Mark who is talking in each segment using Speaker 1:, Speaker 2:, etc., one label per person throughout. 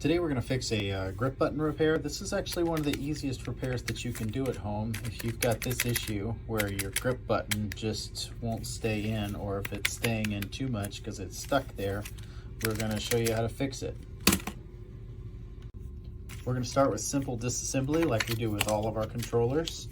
Speaker 1: Today we're going to fix a grip button repair. This is actually one of the easiest repairs that you can do at home. If you've got this issue where your grip button just won't stay in, or if it's staying in too much because it's stuck there, we're going to show you how to fix it. We're going to start with simple disassembly like we do with all of our controllers.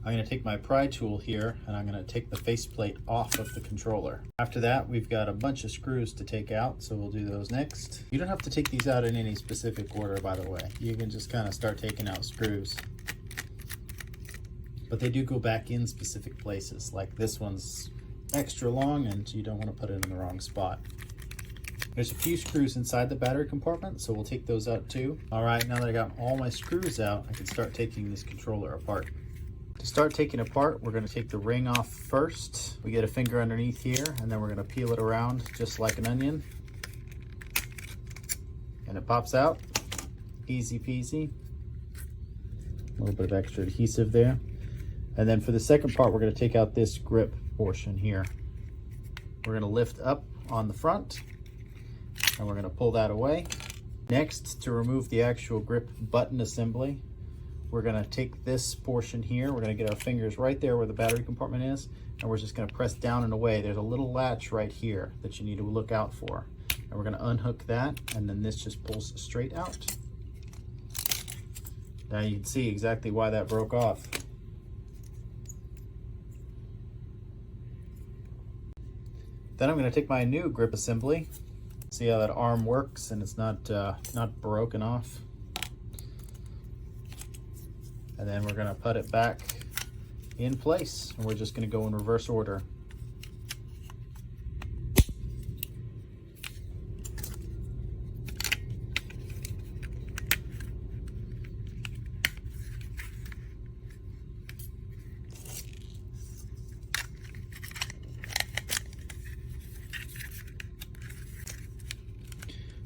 Speaker 1: I'm going to take my pry tool here and I'm going to take the faceplate off of the controller. After that, we've got a bunch of screws to take out, so we'll do those next. You don't have to take these out in any specific order, by the way. You can just kind of start taking out screws. But they do go back in specific places, like this one's extra long and you don't want to put it in the wrong spot. There's a few screws inside the battery compartment, so we'll take those out too. All right, now that I got all my screws out, I can start taking this controller apart. To start taking apart, we're going to take the ring off first. We get a finger underneath here, and then we're going to peel it around just like an onion. And it pops out. Easy peasy. A little bit of extra adhesive there. And then for the second part, we're going to take out this grip portion here. We're going to lift up on the front, and we're going to pull that away. Next, to remove the actual grip button assembly, we're going to take this portion here, we're going to get our fingers right there where the battery compartment is, and we're just going to press down and away. There's a little latch right here that you need to look out for. And we're going to unhook that, and then this just pulls straight out. Now you can see exactly why that broke off. Then I'm going to take my new grip assembly, see how that arm works, and it's not broken off. And then we're going to put it back in place, and we're just going to go in reverse order.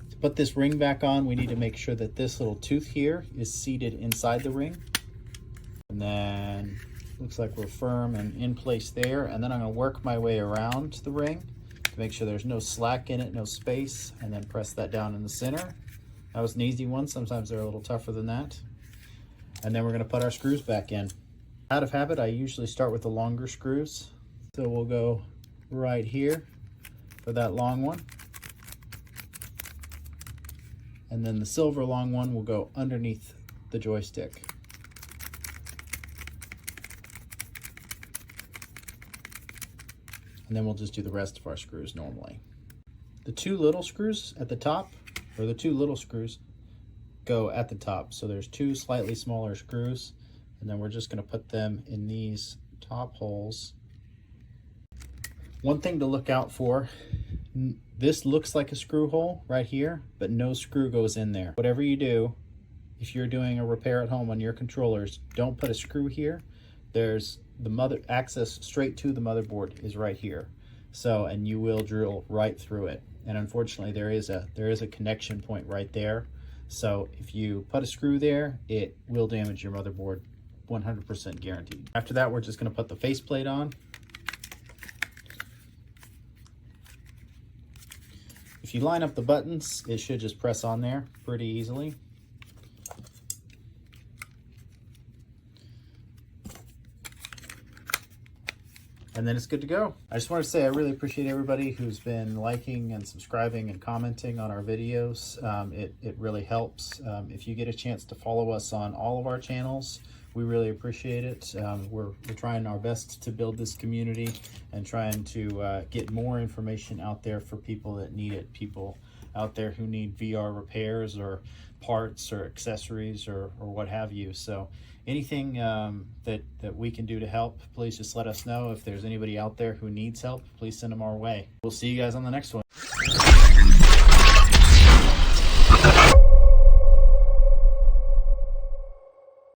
Speaker 1: To put this ring back on, we need to make sure that this little tooth here is seated inside the ring. And then looks like we're firm and in place there. And then I'm going to work my way around the ring to make sure there's no slack in it, no space, and then press that down in the center. That was an easy one. Sometimes they're a little tougher than that. And then we're going to put our screws back in. Out of habit, I usually start with the longer screws. So we'll go right here for that long one. And then the silver long one will go underneath the joystick. And then we'll just do the rest of our screws normally. The two little screws at the top, or the two little screws, go at the top. So there's two slightly smaller screws, and then we're just going to put them in these top holes. One thing to look out for, this looks like a screw hole right here, but no screw goes in there. Whatever you do, if you're doing a repair at home on your controllers, don't put a screw here. There's the access straight to the motherboard is right here. So, and you will drill right through it. And unfortunately, there is a connection point right there. So if you put a screw there, it will damage your motherboard, 100% guaranteed. After that, we're just going to put the faceplate on. If you line up the buttons, it should just press on there pretty easily. And then it's good to go. I just want to say I really appreciate everybody who's been liking and subscribing and commenting on our videos. It really helps. If you get a chance to follow us on all of our channels, we really appreciate it. We're trying our best to build this community and trying to get more information out there for people that need it. People out there who need VR repairs or parts or accessories or what have you. So anything that we can do to help, please just let us know. If there's anybody out there who needs help, please send them our way. We'll see you guys on the next one.